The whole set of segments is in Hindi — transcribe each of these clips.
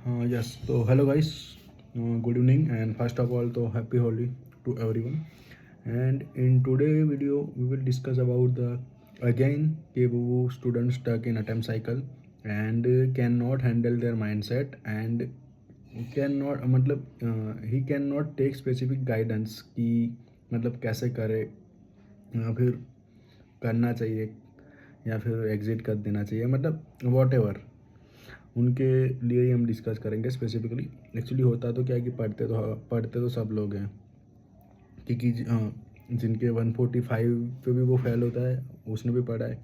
Yes, so hello guys, good evening, and first of all, so happy Holi to everyone. And in today video, we will discuss about the again कि वो students stuck in attempt cycle and cannot handle their mindset and cannot he cannot take specific guidance कि मतलब कैसे करे या फिर करना चाहिए या फिर एग्जिट कर देना चाहिए मतलब वॉट एवर उनके लिए ही हम डिस्कस करेंगे स्पेसिफिकली। एक्चुअली होता तो क्या है कि पढ़ते तो सब लोग हैं क्योंकि जिनके 145 पे भी वो फेल होता है उसने भी पढ़ा है,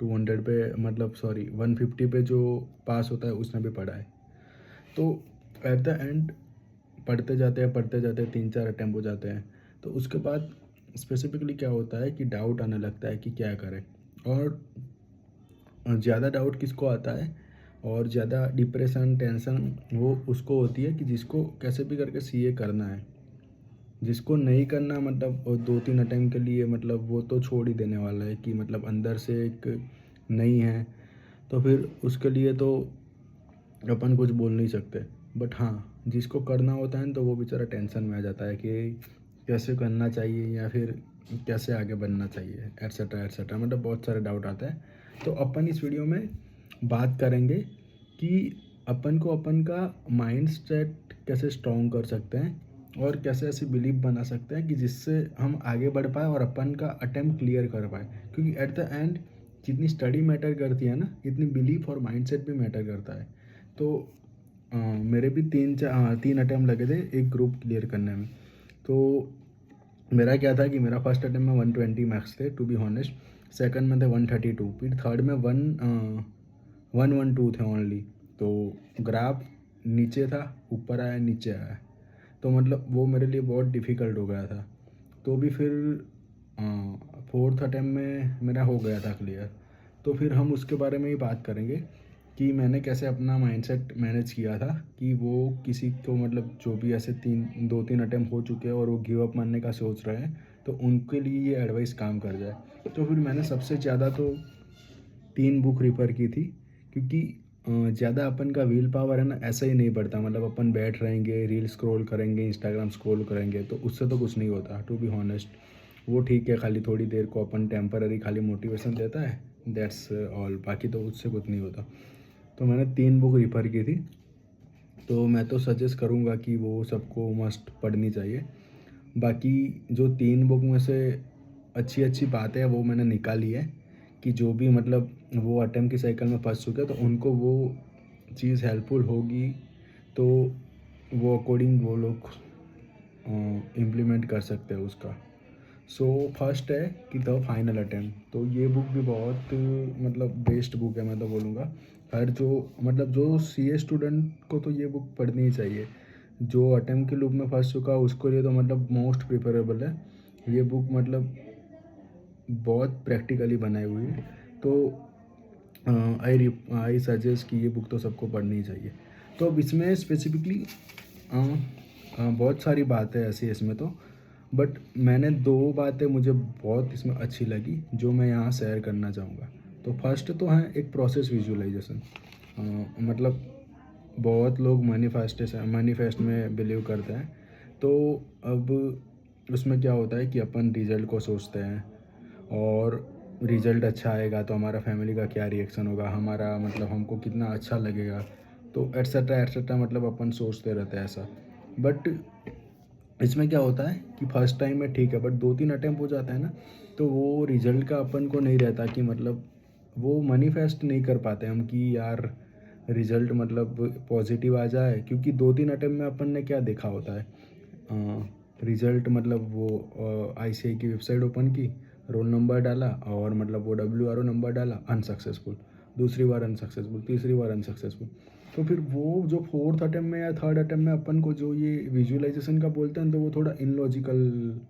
200 पे मतलब सॉरी 150 पे जो पास होता है उसने भी पढ़ा है। तो एट द एंड पढ़ते जाते हैं 3-4 अटैम्प्ट हो जाते हैं। तो उसके बाद स्पेसिफिकली क्या होता है कि डाउट आने लगता है कि क्या करें। और ज़्यादा डाउट किसको आता है और ज़्यादा डिप्रेशन टेंशन वो उसको होती है कि जिसको कैसे भी करके सीए करना है। जिसको नहीं करना मतलब 2-3 अटेम्प्ट के लिए मतलब वो तो छोड़ ही देने वाला है कि मतलब अंदर से एक नहीं है, तो फिर उसके लिए तो अपन कुछ बोल नहीं सकते। बट हाँ, जिसको करना होता है तो वो बेचारा टेंशन में आ जाता है कि कैसे करना चाहिए या फिर कैसे आगे बढ़ना चाहिए एट्सेट्रा एट्सेट्रा, मतलब बहुत सारे डाउट आते हैं। तो अपन इस वीडियो में बात करेंगे कि अपन को अपन का माइंड सेट कैसे स्ट्रॉन्ग कर सकते हैं और कैसे ऐसी बिलीव बना सकते हैं कि जिससे हम आगे बढ़ पाए और अपन का अटेम्प्ट क्लियर कर पाए। क्योंकि एट द एंड जितनी स्टडी मैटर करती है ना, इतनी बिलीफ और माइंडसेट भी मैटर करता है। तो मेरे भी 3 अटैम्प्ट लगे थे एक ग्रुप क्लियर करने में। तो मेरा क्या था कि मेरा फर्स्ट अटैम्प्ट में 120 मार्क्स थे टू बी हॉनेस्ट, सेकंड में थे 132, फिर थर्ड में 112 थे ओनली। तो ग्राफ नीचे था, ऊपर आया, नीचे आया, तो मतलब वो मेरे लिए बहुत डिफ़िकल्ट हो गया था। तो भी फिर फोर्थ अटैम्प्ट में मेरा हो गया था क्लियर। तो फिर हम उसके बारे में ही बात करेंगे कि मैंने कैसे अपना माइंडसेट मैनेज किया था कि वो किसी को मतलब जो भी ऐसे 2-3 अटैम्प्ट हो चुके हैं और वो गिव अप मारने का सोच रहे हैं तो उनके लिए ये एडवाइस काम कर जाए। तो फिर मैंने सबसे ज़्यादा तो 3 बुक रेफ़र की थी क्योंकि ज़्यादा अपन का व्हील पावर है ना ऐसा ही नहीं बढ़ता। मतलब अपन बैठ रहेंगे, रील स्क्रॉल करेंगे, इंस्टाग्राम स्क्रॉल करेंगे तो उससे तो कुछ नहीं होता टू बी हॉनेस्ट। वो ठीक है, खाली थोड़ी देर को अपन टेम्पररी खाली मोटिवेशन देता है, दैट्स ऑल, बाकी तो उससे कुछ नहीं होता। तो मैंने 3 बुक रेफ़र की थी। तो मैं तो सजेस्ट करूँगा कि वो सबको मस्ट पढ़नी चाहिए। बाकी जो 3 बुक में से अच्छी अच्छी बातें हैं वो मैंने निकाली है कि जो भी मतलब वो अटेम्प्ट की साइकिल में फंस चुके हैं तो उनको वो चीज़ हेल्पफुल होगी, तो वो अकॉर्डिंग वो लोग इम्प्लीमेंट कर सकते हैं उसका। सो फर्स्ट है कि द फाइनल अटेम्प्ट। तो ये बुक भी बहुत मतलब बेस्ट बुक है, मैं तो बोलूँगा। हर जो मतलब जो सीए स्टूडेंट को तो ये बुक पढ़नी ही चाहिए। जो अटेम्प्ट के लूप में फंस चुका है उसके लिए तो मतलब मोस्ट प्रिफरेबल है ये बुक, मतलब बहुत प्रैक्टिकली बनाई हुई है। तो आई सजेस्ट कि ये बुक तो सबको पढ़नी ही चाहिए। तो अब इसमें स्पेसिफिकली बहुत सारी बातें ऐसी है इसमें तो, बट मैंने 2 बातें मुझे बहुत इसमें अच्छी लगी जो मैं यहाँ शेयर करना चाहूँगा। तो फर्स्ट तो है एक प्रोसेस विजुअलाइजेशन। मतलब बहुत लोग मैनिफेस्ट में बिलीव करते हैं। तो अब उसमें क्या होता है कि अपन रिज़ल्ट को सोचते हैं और रिज़ल्ट अच्छा आएगा तो हमारा फैमिली का क्या रिएक्शन होगा, हमारा मतलब हमको कितना अच्छा लगेगा, तो एट्सेट्रा एट्सेट्रा, मतलब अपन सोचते रहते हैं ऐसा। बट इसमें क्या होता है कि फर्स्ट टाइम में ठीक है, बट 2-3 अटेम्प्ट हो जाता है ना, तो वो रिज़ल्ट का अपन को नहीं रहता कि मतलब वो मैनिफेस्ट नहीं कर पाते हम कि यार रिज़ल्ट मतलब पॉजिटिव आ जाए। क्योंकि 2-3 अटेम्प्ट में अपन ने क्या देखा होता है, रिज़ल्ट मतलब वो आईसीआई की वेबसाइट ओपन की, रोल नंबर डाला और मतलब वो WRO नंबर डाला, अनसक्सेसफुल, दूसरी बार अनसक्सेसफुल, तीसरी बार अनसक्सेसफुल। तो फिर वो जो फोर्थ अटेम्प्ट में या थर्ड अटेम्प्ट में अपन को जो ये विजुअलाइजेशन का बोलते हैं तो वो थोड़ा इनलॉजिकल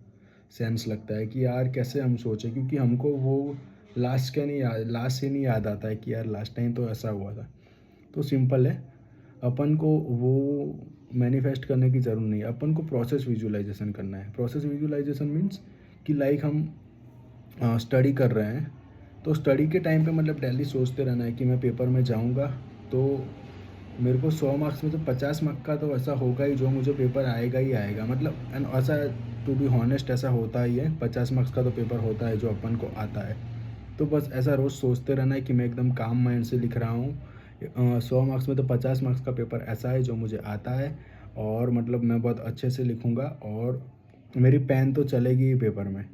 सेंस लगता है कि यार कैसे हम सोचें, क्योंकि हमको वो लास्ट से नहीं याद आता है कि यार लास्ट टाइम तो ऐसा हुआ था। तो सिंपल है, अपन को वो मैनिफेस्ट करने की ज़रूरत नहीं है, अपन को प्रोसेस विजुअलाइजेशन करना है। प्रोसेस विजुअलाइजेशन मीन्स कि लाइक हम स्टडी कर रहे हैं तो स्टडी के टाइम पे मतलब डेली सोचते रहना है कि मैं पेपर में जाऊंगा तो मेरे को 100 मार्क्स में तो 50 मार्क्स का तो ऐसा होगा ही जो मुझे पेपर आएगा ही आएगा, मतलब एंड ऐसा टू बी हॉनेस्ट ऐसा होता ही है, 50 मार्क्स का तो पेपर होता है जो अपन को आता है। तो बस ऐसा रोज़ सोचते रहना है कि मैं एकदम काम माइंड से लिख रहा हूँ। 100 मार्क्स में तो 50 मार्क्स का पेपर ऐसा है जो मुझे आता है, और मतलब मैं बहुत अच्छे से लिखूँगा और मेरी पेन तो चलेगी ही पेपर में।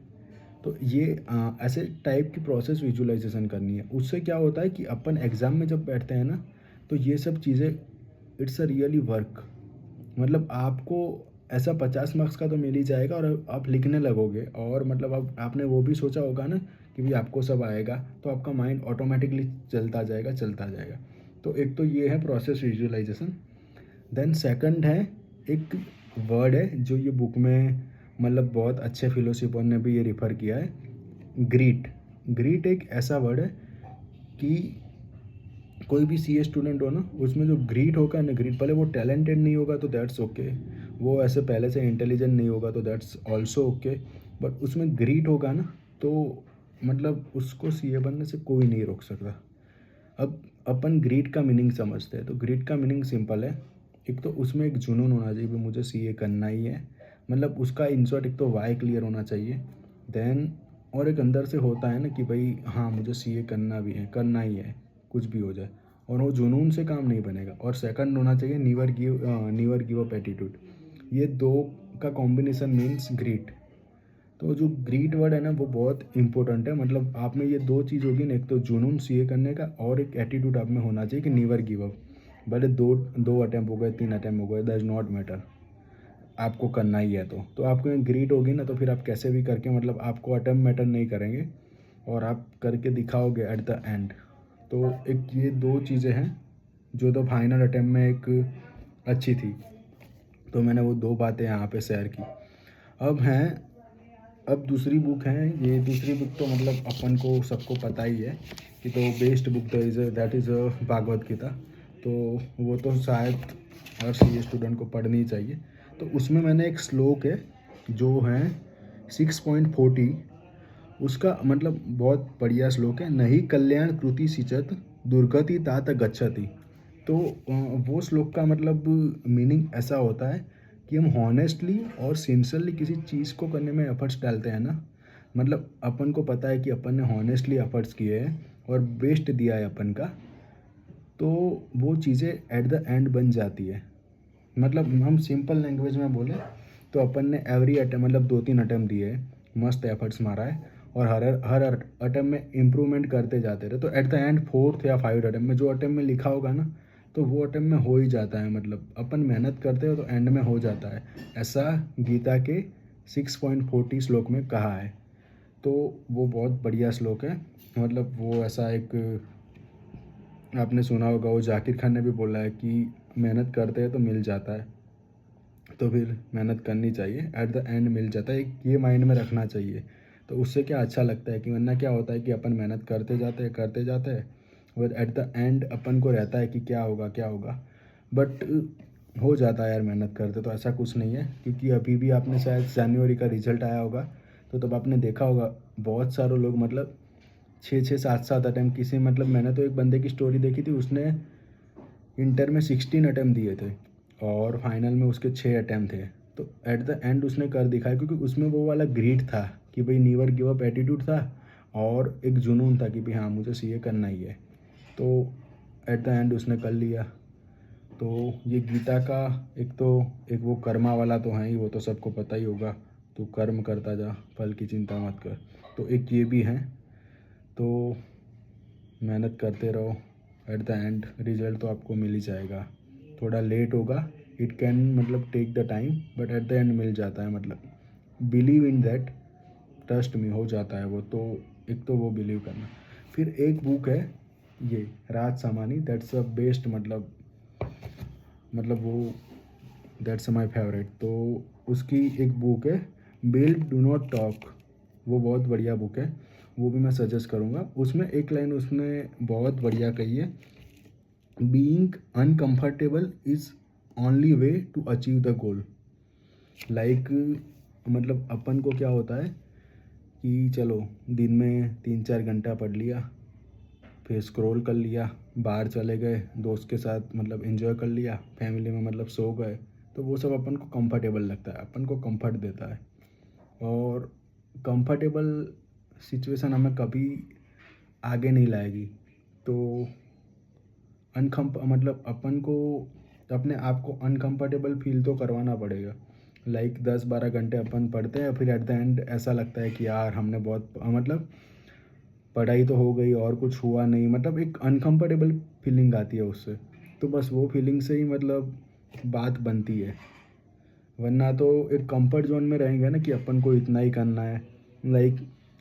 तो ये ऐसे टाइप की प्रोसेस विजुअलाइजेशन करनी है। उससे क्या होता है कि अपन एग्ज़ाम में जब बैठते हैं ना, तो ये सब चीज़ें इट्स अ रियली वर्क। मतलब आपको ऐसा 50 मार्क्स का तो मिल ही जाएगा और आप लिखने लगोगे, और मतलब अब आपने वो भी सोचा होगा ना कि भाई आपको सब आएगा, तो आपका माइंड ऑटोमेटिकली चलता जाएगा। तो एक तो ये है प्रोसेस विजुअलाइजेशन। देन सेकंड है, एक वर्ड है जो ये बुक में मतलब बहुत अच्छे फिलोसोफर ने भी ये रिफ़र किया है, ग्रीट। ग्रीट एक ऐसा वर्ड है कि कोई भी सीए स्टूडेंट हो ना, उसमें जो ग्रीट होगा ना, ग्रीट भले वो टैलेंटेड नहीं होगा तो दैट्स ओके, वो ऐसे पहले से इंटेलिजेंट नहीं होगा तो दैट्स ऑल्सो ओके, बट उसमें ग्रीट होगा ना, तो मतलब उसको सीए बनने से कोई नहीं रोक सकता। अब अपन ग्रीड का मीनिंग समझते हैं, तो ग्रीड का मीनिंग सिंपल है। एक तो उसमें एक जुनून होना चाहिए, भाई मुझे सीए करना ही है, मतलब उसका इन शॉर्ट एक तो वाई क्लियर होना चाहिए। देन और एक अंदर से होता है ना कि भाई हाँ मुझे सीए करना भी है, करना ही है, कुछ भी हो जाए, और वो जुनून से काम नहीं बनेगा। और सेकंड होना चाहिए नीवर गिव अप एटीट्यूड। ये दो का कॉम्बिनेशन मीन्स ग्रीड। तो जो ग्रीड वर्ड है ना वो बहुत इंपॉर्टेंट है, मतलब आप में ये दो चीज़ होगी ना, एक तो जुनून सीए करने का, और एक एटीट्यूड आप में होना चाहिए कि नेवर गिव अप। भले दो दो अटैम्प्ट हो गए, 3 अटैम्प्ट हो गए, दैट नॉट मैटर, आपको करना ही है। तो आपको ग्रीड होगी ना, तो फिर आप कैसे भी करके मतलब आपको अटैम्प्ट मैटर नहीं करेंगे, और आप करके दिखाओगे एट द एंड। तो एक ये दो चीज़ें हैं जो तो फाइनल अटैम्प्ट में एक अच्छी थी, तो मैंने वो दो बातें यहाँ पे शेयर की। अब हैं अब दूसरी बुक है, ये दूसरी बुक तो मतलब अपन को सबको पता ही है कि तो best book that is Bhagavad Gita. तो वो तो शायद हर सी स्टूडेंट को पढ़नी चाहिए। तो उसमें मैंने एक श्लोक है जो है 6.40, उसका मतलब बहुत बढ़िया श्लोक है, नहीं कल्याण कृति सिचत दुर्गति तात गच्छति। तो वो श्लोक का मतलब मीनिंग ऐसा होता है कि हम हॉनेस्टली और सिंसियरली किसी चीज़ को करने में एफर्ट्स डालते हैं ना, मतलब अपन को पता है कि अपन ने हॉनेस्टली एफर्ट्स किए हैं और बेस्ट दिया है अपन का, तो वो चीज़ें एट द एंड बन जाती है। मतलब हम सिंपल लैंग्वेज में बोले तो अपन ने एवरी अटैम्प मतलब 2-3 अटैम्प्ट दिए, मस्त एफर्ट्स मारा है, और हर हर अटैम्प्ट में इम्प्रूवमेंट करते जाते रहे, तो एट द एंड 4th या 5th अटैम्प्ट में जो अटैम्प्ट में लिखा होगा ना, तो वो अटैम्प्ट में हो ही जाता है। मतलब अपन मेहनत करते हो तो एंड में हो जाता है, ऐसा गीता के 6.40 श्लोक में कहा है। तो वो बहुत बढ़िया श्लोक है। मतलब वो ऐसा एक, आपने सुना होगा, वो जाकिर खान ने भी बोला है कि मेहनत करते हैं तो मिल जाता है, तो फिर मेहनत करनी चाहिए, एट द एंड मिल जाता है, एक ये माइंड में रखना चाहिए। तो उससे क्या अच्छा लगता है कि वरना क्या होता है कि अपन मेहनत करते जाते हैं और एट द एंड अपन को रहता है कि क्या होगा, बट हो जाता है यार मेहनत करते, तो ऐसा कुछ नहीं है। क्योंकि अभी भी आपने शायद जनवरी का रिजल्ट आया होगा, तो तब आपने देखा होगा बहुत सारे लोग मतलब 6-6 7-7 अटैम्प्ट किसी, मतलब मैंने तो एक बंदे की स्टोरी देखी थी, उसने इंटर में 16 अटैम्प्ट दिए थे और फाइनल में उसके 6 अटैम्प्ट थे। तो एट द एंड उसने कर दिखाया, क्योंकि उसमें वो वाला ग्रीड था कि भाई नीवर गिव अप एटीट्यूड था, और एक जुनून था कि भाई हाँ मुझे सीए करना ही है। तो एट द एंड उसने कर लिया। तो ये गीता का एक वो कर्मा वाला तो है ही, वो तो सबको पता ही होगा, तू कर्म करता जा फल की चिंता मत कर। तो एक ये भी है। तो मेहनत करते रहो, एट द एंड रिजल्ट तो आपको मिल ही जाएगा, थोड़ा लेट होगा, इट कैन मतलब take the time, but at the end मिल जाता है। मतलब बिलीव इन दैट, ट्रस्ट में हो जाता है वो। तो एक तो वो बिलीव करना। फिर एक बुक है ये राज सामानी, दैट्स अ बेस्ट, मतलब वो दैट्स माई फेवरेट। तो उसकी एक बुक है बिल्ड डू नॉट टॉक, वो बहुत बढ़िया बुक है, वो भी मैं सजेस्ट करूँगा। उसमें एक लाइन उसने बहुत बढ़िया कही है, being uncomfortable is only way to achieve the goal. Like मतलब अपन को क्या होता है कि चलो दिन में 3-4 घंटा पढ़ लिया, फिर स्क्रॉल कर लिया, बाहर चले गए दोस्त के साथ, मतलब एंजॉय कर लिया, फैमिली में मतलब सो गए, तो वो सब अपन को कंफर्टेबल लगता है, अपन को कंफर्ट देता है। और कंफर्टेबल सिचुएशन हमें कभी आगे नहीं लाएगी। तो मतलब अपन को अपने आप को अनकंफर्टेबल फील तो करवाना पड़ेगा। लाइक 10-12 घंटे अपन पढ़ते हैं, फिर एट द एंड ऐसा लगता है कि यार हमने बहुत मतलब पढ़ाई तो हो गई और कुछ हुआ नहीं, मतलब एक अनकंफर्टेबल फीलिंग आती है उससे। तो बस वो फीलिंग से ही मतलब बात बनती है, वरना तो एक कंफर्ट जोन में रहेंगे ना कि अपन को इतना ही करना है। लाइक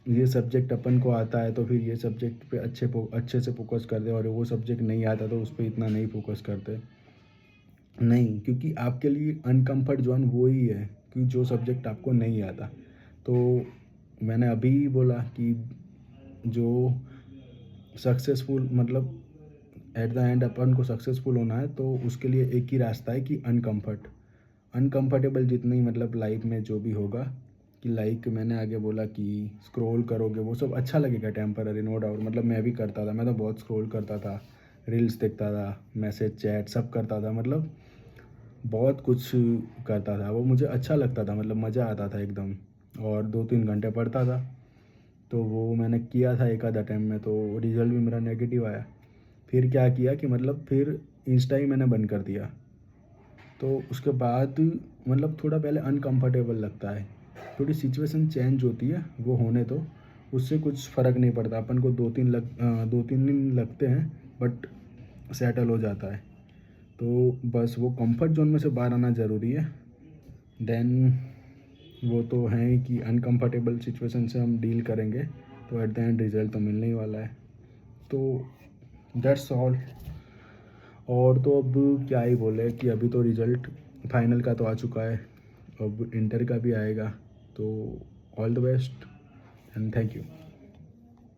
ये सब्जेक्ट अपन को आता है तो फिर ये सब्जेक्ट पे अच्छे से फोकस करते, और वो सब्जेक्ट नहीं आता तो उस पर इतना नहीं फोकस करते। नहीं, क्योंकि आपके लिए अनकंफर्ट जोन वो ही है कि जो सब्जेक्ट आपको नहीं आता। तो मैंने अभी बोला कि जो सक्सेसफुल मतलब एट द एंड अपन को सक्सेसफुल होना है, तो उसके लिए एक ही रास्ता है कि अनकंफर्टेबल जितनी मतलब लाइफ में जो भी होगा, कि लाइक मैंने आगे बोला कि स्क्रॉल करोगे वो सब अच्छा लगेगा टेम्पररी, नो डाउट। मतलब मैं भी करता था, मैं तो बहुत स्क्रॉल करता था, रील्स देखता था, मैसेज चैट सब करता था, मतलब बहुत कुछ करता था। वो मुझे अच्छा लगता था, मतलब मज़ा आता था एकदम। और 2-3 घंटे पढ़ता था। तो वो मैंने किया था एक आधा टाइम में, तो रिज़ल्ट भी मेरा नेगेटिव आया। फिर क्या किया कि मतलब फिर इंस्टा ही मैंने बंद कर दिया। तो उसके बाद मतलब थोड़ा पहले अनकंफर्टेबल लगता है, थोड़ी सिचुएशन चेंज होती है, वो होने दो, उससे कुछ फ़र्क नहीं पड़ता। अपन को 2-3 दिन लगते हैं, बट सेटल हो जाता है। तो बस वो कंफर्ट जोन में से बाहर आना ज़रूरी है। देन वो तो है ही कि अनकंफर्टेबल सिचुएशन से हम डील करेंगे, तो एट द एंड रिज़ल्ट तो मिलने ही वाला है। तो दैट्स ऑल। और तो अब क्या ही बोले कि अभी तो रिज़ल्ट फाइनल का तो आ चुका है, अब इंटर का भी आएगा। तो all the best and thank you.